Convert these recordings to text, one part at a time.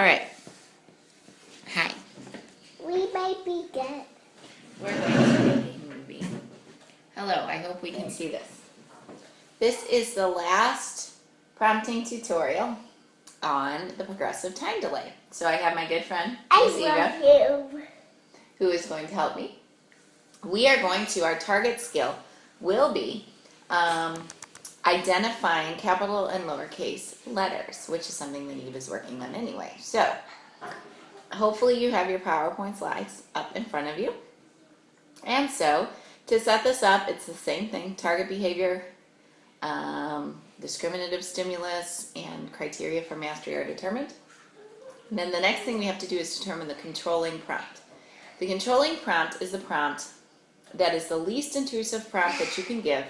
right. Hi. We might be good. We're going to make a movie. Hello, I hope we can see this. This is the last prompting tutorial on the progressive time delay. So I have my good friend, Eva, love you. who is going to help me. We are going to, our target skill will be identifying capital and lowercase letters, which is something that Eve is working on anyway. So hopefully you have your PowerPoint slides up in front of you. And so to set this up, it's the same thing: target behavior, discriminative stimulus, and criteria for mastery are determined. And then the next thing we have to do is determine the controlling prompt. The controlling prompt is the prompt that is the least intrusive prompt that you can give,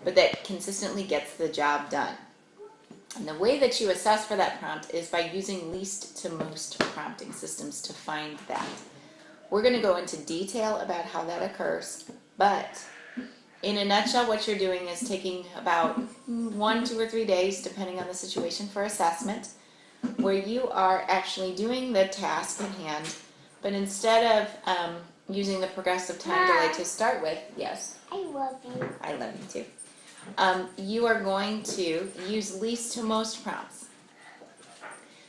but that consistently gets the job done. And the way that you assess for that prompt is by using least to most prompting systems to find that. We're going to go into detail about how that occurs, but in a nutshell, what you're doing is taking about 1, 2, or 3 days, depending on the situation, for assessment, where you are actually doing the task at hand, but instead of using the progressive time delay to start with, yes? I love you. I love you too. You are going to use least to most prompts.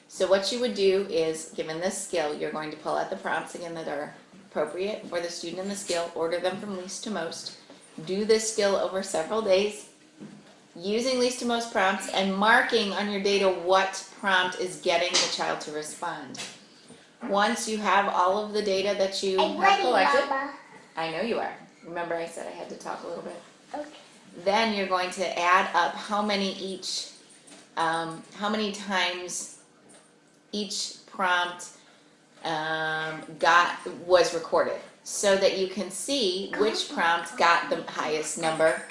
So what you would do is, given this skill, you're going to pull out the prompts again that are appropriate for the student in the skill, order them from least to most, do this skill over several days, using least to most prompts and marking on your data what prompt is getting the child to respond. Once you have all of the data that you have collected, Mama. I know you are. Remember I said I had to talk a little bit? Okay. Then you're going to add up how many times each prompt was recorded, so that you can see which prompt got the highest number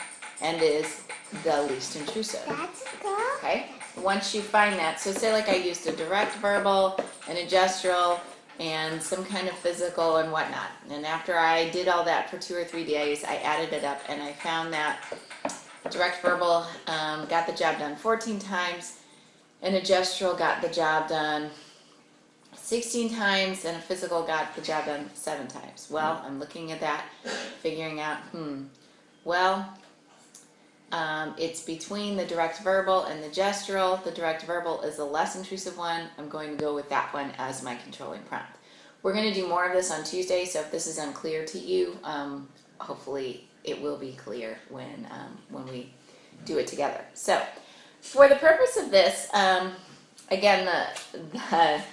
and is the least intrusive. That's good. Okay? Once you find that, so say like I used a direct verbal, and a gestural, and some kind of physical and whatnot. And after I did all that for 2 or 3 days, I added it up and I found that direct verbal got the job done 14 times, and a gestural got the job done 16 times, and a physical got the job done 7 times. Well, I'm looking at that, figuring out, it's between the direct verbal and the gestural. The direct verbal is the less intrusive one. I'm going to go with that one as my controlling prompt. We're going to do more of this on Tuesday, so if this is unclear to you, hopefully it will be clear when we do it together. So for the purpose of this, again, the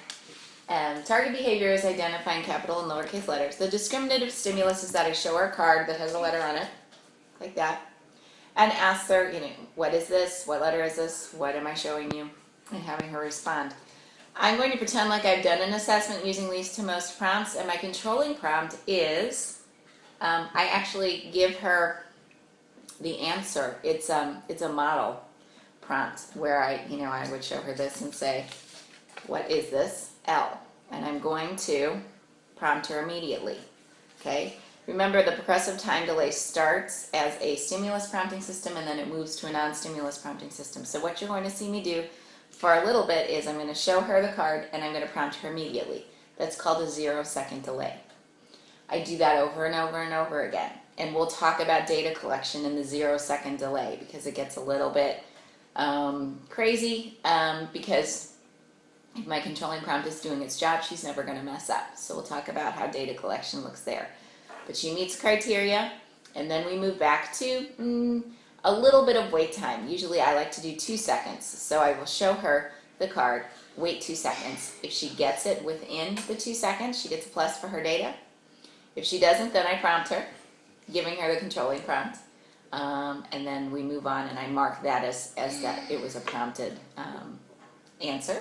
target behavior is identifying capital and lowercase letters. The discriminative stimulus is that I show her a card that has a letter on it, like that, and ask her, what is this? What letter is this? What am I showing you? And having her respond. I'm going to pretend like I've done an assessment using least to most prompts, and my controlling prompt is, I actually give her the answer. It's a model prompt where I would show her this and say, what is this? L. And I'm going to prompt her immediately. Okay? Remember, the progressive time delay starts as a stimulus prompting system, and then it moves to a non-stimulus prompting system. So what you're going to see me do for a little bit is I'm going to show her the card and I'm going to prompt her immediately. That's called a 0-second delay. I do that over and over and over again. And we'll talk about data collection in the 0-second delay, because it gets a little bit crazy, because if my controlling prompt is doing its job, she's never going to mess up. So we'll talk about how data collection looks there. But she meets criteria, and then we move back to a little bit of wait time. Usually I like to do 2 seconds. So I will show her the card, wait 2 seconds. If she gets it within the 2 seconds, she gets a plus for her data. If she doesn't, then I prompt her, giving her the controlling prompt. And then we move on, and I mark that as that it was a prompted answer.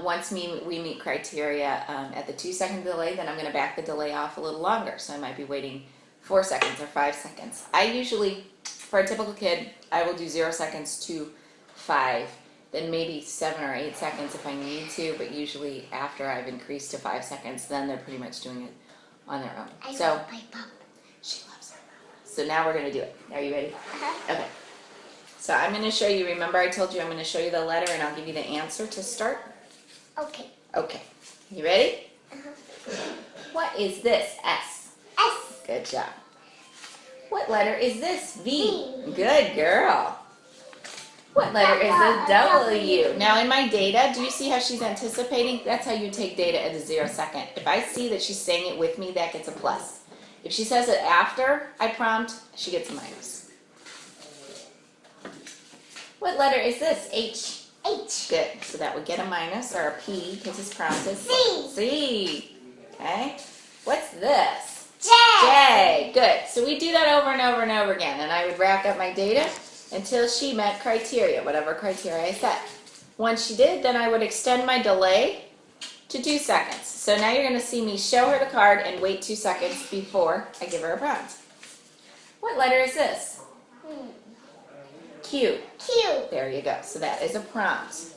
Once we meet criteria at the 2-second delay, then I'm going to back the delay off a little longer. So I might be waiting 4 seconds or 5 seconds. I usually, for a typical kid, I will do 0 seconds to 5, then maybe 7 or 8 seconds if I need to, but usually after I've increased to 5 seconds, then they're pretty much doing it on their own. I So love my mom. she loves her mama. So now we're going to do it. Are you ready? Uh-huh. Okay. So I'm going to show you, remember I told you I'm going to show you the letter and I'll give you the answer to start? Okay. Okay, you ready? What is this? S. S. Good job. What letter is this? V. V. Good girl. What letter is a W? Now in my data, do you see how she's anticipating? That's how you take data at a 0 second. If I see that she's saying it with me, that gets a plus. If she says it after I prompt, she gets a minus. What letter is this? H. H. Good. So that would get a minus or a P because it's prompted. C. C. Okay. What's this? J. J. Good. So we do that over and over and over again. And I would rack up my data until she met criteria, whatever criteria I set. Once she did, then I would extend my delay to 2 seconds. So now you're going to see me show her the card and wait 2 seconds before I give her a prompt. What letter is this? Q. Q. There you go. So that is a prompt.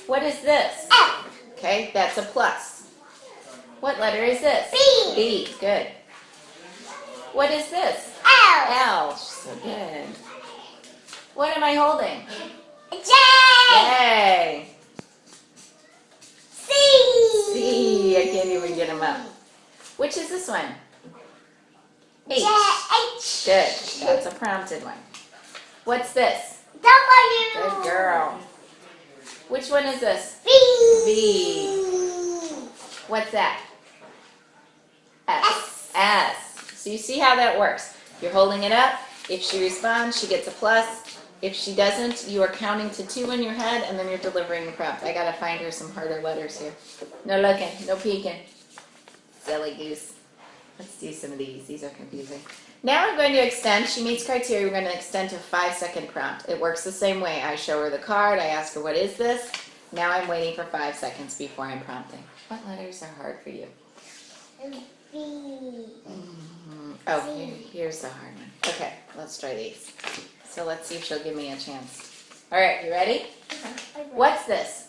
What is this? F. Okay, that's a plus. What letter is this? B. B. Good. What is this? L. L. So good. What am I holding? J. Yay. C. C. I can't even get them up. Which is this one? H. H. Good. That's a prompted one. What's this? W. Good girl. Which one is this? V. V. What's that? S. S. So you see how that works. You're holding it up. If she responds, she gets a plus. If she doesn't, you are counting to 2 in your head, and then you're delivering the prompt. I gotta find her some harder letters here. No looking, no peeking. Silly goose. Let's do some of these. These are confusing. Now I'm going to extend. She meets criteria. We're going to extend to 5-second prompt. It works the same way. I show her the card. I ask her, what is this? Now I'm waiting for 5 seconds before I'm prompting. What letters are hard for you? V. Oh, here's the hard one. Okay, let's try these. So let's see if she'll give me a chance. All right, you ready? What's this?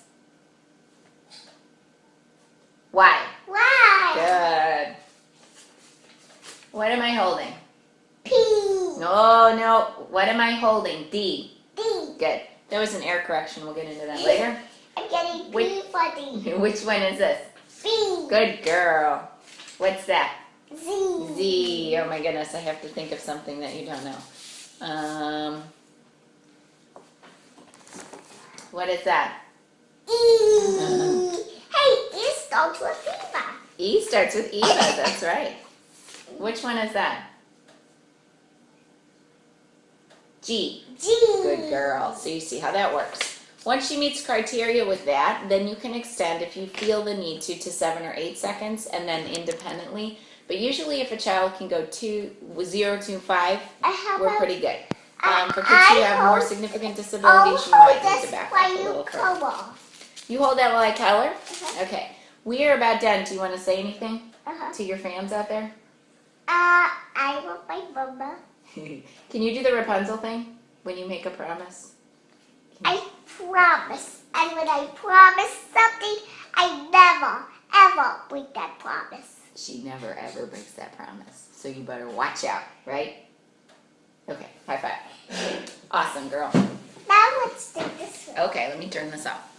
Y. Y. Good. What am I holding? P. No. What am I holding? D. D. Good. There was an error correction. We'll get into that later. I'm getting P for D. Which one is this? B. Good girl. What's that? Z. Z. Oh my goodness, I have to think of something that you don't know. What is that? E. Hey, E starts with Eva. E starts with Eva. That's right. Which one is that? G. G. Good girl. So you see how that works. Once she meets criteria with that, then you can extend if you feel the need to 7 or 8 seconds and then independently. But usually if a child can go 0 to 5, we're pretty good. For kids who have more significant disabilities, you might need to back up a little further. You hold that while I tell her? Okay. We are about done. Do you want to say anything to your fans out there? I love my mama. Can you do the Rapunzel thing when you make a promise? I promise. And when I promise something, I never, ever break that promise. She never ever breaks that promise. So you better watch out, right? Okay, high five. Awesome, girl. Now let's do this one. Okay, let me turn this off.